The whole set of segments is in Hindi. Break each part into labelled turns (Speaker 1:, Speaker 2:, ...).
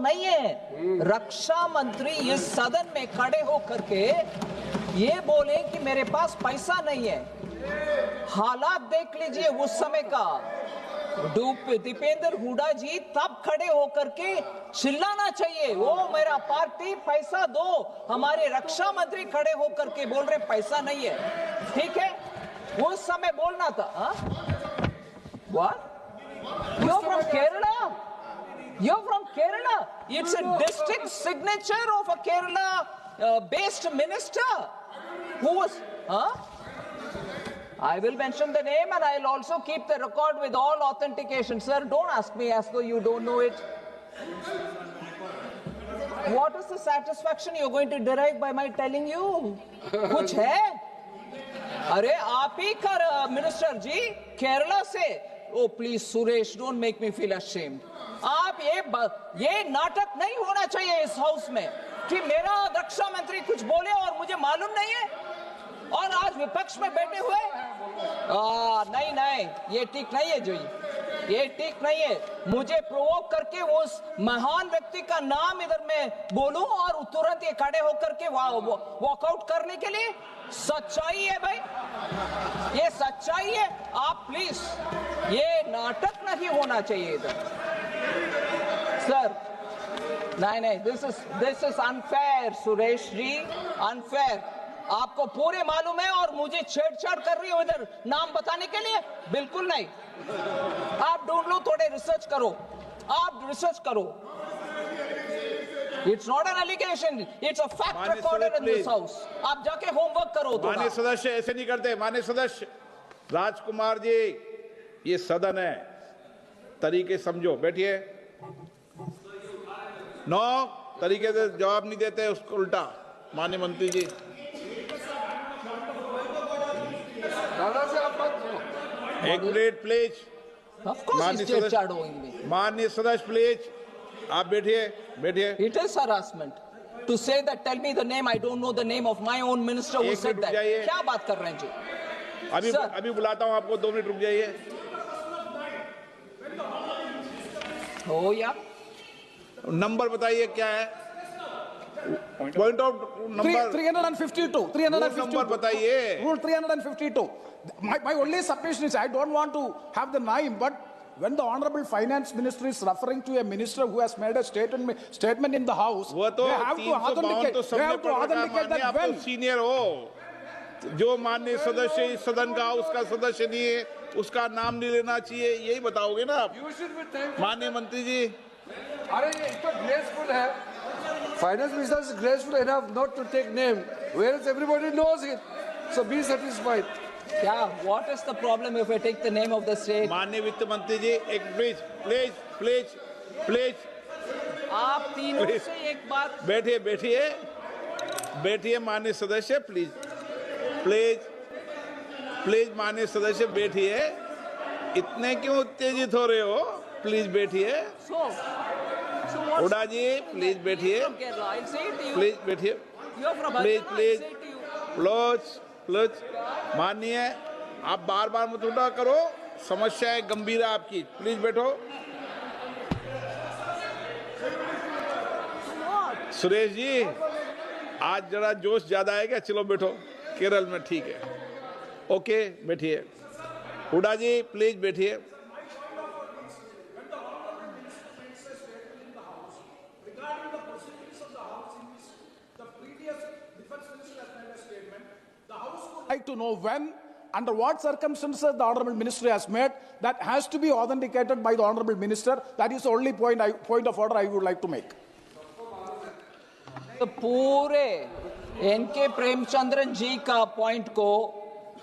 Speaker 1: नहीं है। रक्षा मंत्री इस सदन में खड़े होकर के ये बोले कि मेरे पास पैसा नहीं है। हालात देख लीजिए उस समय का। दीपेंद्र हुडा जी तब खड़े होकर के चिल्लाना चाहिए, वो मेरा पार्टी पैसा दो। हमारे रक्षा मंत्री खड़े होकर के बोल रहे पैसा नहीं है। ठीक है, उस समय बोलना था। What? You're from Kerala? You're from Kerala? It's a district signature of a Kerala-based minister. Who was? I will mention the name and I'll also keep the record with all authentication. Sir, don't ask me as though you don't know it. What is the satisfaction you're going to derive by my telling you? कुछ है? अरे आप ही कर मिनिस्टर जी केरला से। Oh please Suresh, don't make me feel ashamed. आप ये नाटक नहीं होना चाहिए इस हाउस में कि मेरा रक्षा मंत्री कुछ बोले और मुझे मालूम नहीं है और आज विपक्ष में बैठे हुए। नहीं, ये ठीक नहीं है जी, ये ठीक नहीं है। मुझे प्रोवोक करके उस महान व्यक्ति का नाम इधर मैं बोलूं और तुरंत ये खड़े होकर के वॉकआउट करने के लिए। सच्चाई है भाई, ये सच्चाई है। आप प्लीज, ये नाटक नहीं होना चाहिए इधर। सर नहीं, this is unfair Suresh ji, unfair. आपको पूरे मालूम है और मुझे छेड़छाड़ कर रही हो इधर नाम बताने के लिए। बिल्कुल नहीं। आप ढूंढ लो, थोड़े रिसर्च करो, आप रिसर्च करो। It's not an allegation, it's a fact recorded in this house. आप जाके होमवर्क करो।
Speaker 2: माननीय सदस्य ऐसे नहीं करते। माननीय सदस्य राजकुमार जी, ये सदन है, तरीके समझो। बैठिए। तरीके से जवाब नहीं देते, उसको उल्टा। माननीय मंत्री जी, एक मिनट प्लीज। माननीय सदस्य प्लीज, आप बैठिए।
Speaker 1: It is harassment to say that. Tell me the name. I don't know the name of my own minister who said that. क्या बात कर रहे हैं जी?
Speaker 2: अभी बुलाता हूं आपको, 2 मिनट रुक जाइए।
Speaker 1: हो या
Speaker 2: नंबर बताइए क्या है? पॉइंट ऑफ नंबर
Speaker 3: 352
Speaker 2: नंबर बताइए।
Speaker 3: Rule 352. My only submission is I don't want to have the name, but when the honorable finance minister is referring to a minister who has made a statement in the house,
Speaker 2: they have to authenticate that when senior हो। जो माननीय सदस्य इस सदन का उसका सदस्य नहीं है, उसका नाम नहीं लेना चाहिए, यही बताओगे ना आप? माननीय मंत्री जी,
Speaker 4: अरे ये तो ग्रेसफुल है। Finance minister is graceful enough not to take name, whereas everybody knows it, so be satisfied.
Speaker 1: क्या? What is the problem if I take the name of the state?
Speaker 2: माननीय वित्त मंत्री जी, एक प्लीज
Speaker 1: आप तीनों से एक बात।
Speaker 2: बैठिए माननीय सदस्य, प्लीज माननीय सदस्य बैठिए। इतने क्यों उत्तेजित हो रहे हो? प्लीज बैठिए। हुडा जी प्लीज बैठिए, प्लीज। माननीय, आप बार मत उठा करो, समस्या है गंभीर है आपकी। प्लीज बैठो। सुरेश जी, आज जरा जोश ज्यादा है क्या? चलो बैठो, केरल में ठीक है। ओके, बैठिए। हुडा जी प्लीज बैठिए।
Speaker 3: like to know when, under what circumstances the honorable minister has made. That has to be authenticated by the honorable minister. That is the only point of order I would like to make.
Speaker 1: तो पूरे एनके प्रेमचंद्रन जी का पॉइंट को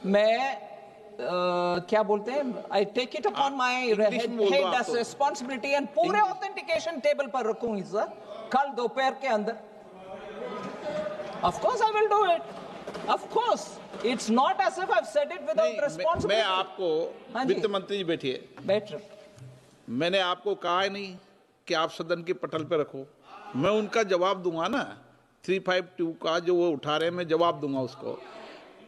Speaker 1: मैं क्या बोलते हैं, I take it upon my head as responsibility and पूरे ऑथेंटिकेशन टेबल पर रखूंगी सर कल दोपहर के अंदर। Of course I will do it, of course. It's not as if I've said it without responsibility.
Speaker 2: मैं आपको, वित्त मंत्री जी बैठिए। मैंने आपको कहा नहीं कि आप सदन के पटल पे रखो, मैं उनका जवाब दूंगा ना। 352 का जो वो उठा रहे हैं, मैं जवाब दूंगा उसको।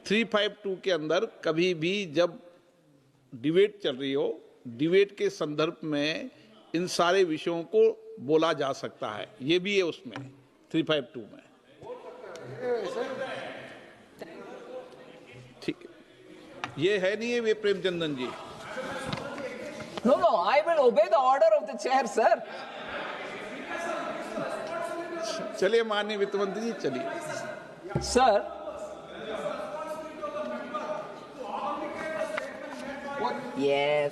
Speaker 2: 352 के अंदर कभी भी जब डिबेट चल रही हो, डिबेट के संदर्भ में इन सारे विषयों को बोला जा सकता है, ये भी है उसमें 352 में। ठीक है, ये है नहीं है वे प्रेमचंदन जी।
Speaker 1: No, no, I will obey the order of the chair, sir.
Speaker 2: चलिए माननीय वित्त मंत्री जी, चलिए।
Speaker 1: Sir, yes.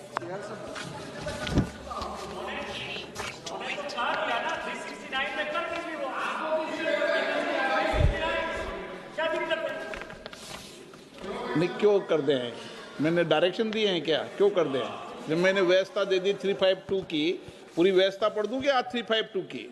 Speaker 2: नहीं, क्यों कर दे हैं? मैंने डायरेक्शन दिए हैं क्या? क्यों कर दे हैं? जब मैंने व्यवस्था दे दी 352 की, पूरी व्यवस्था पढ़ दूं क्या आज 352 की?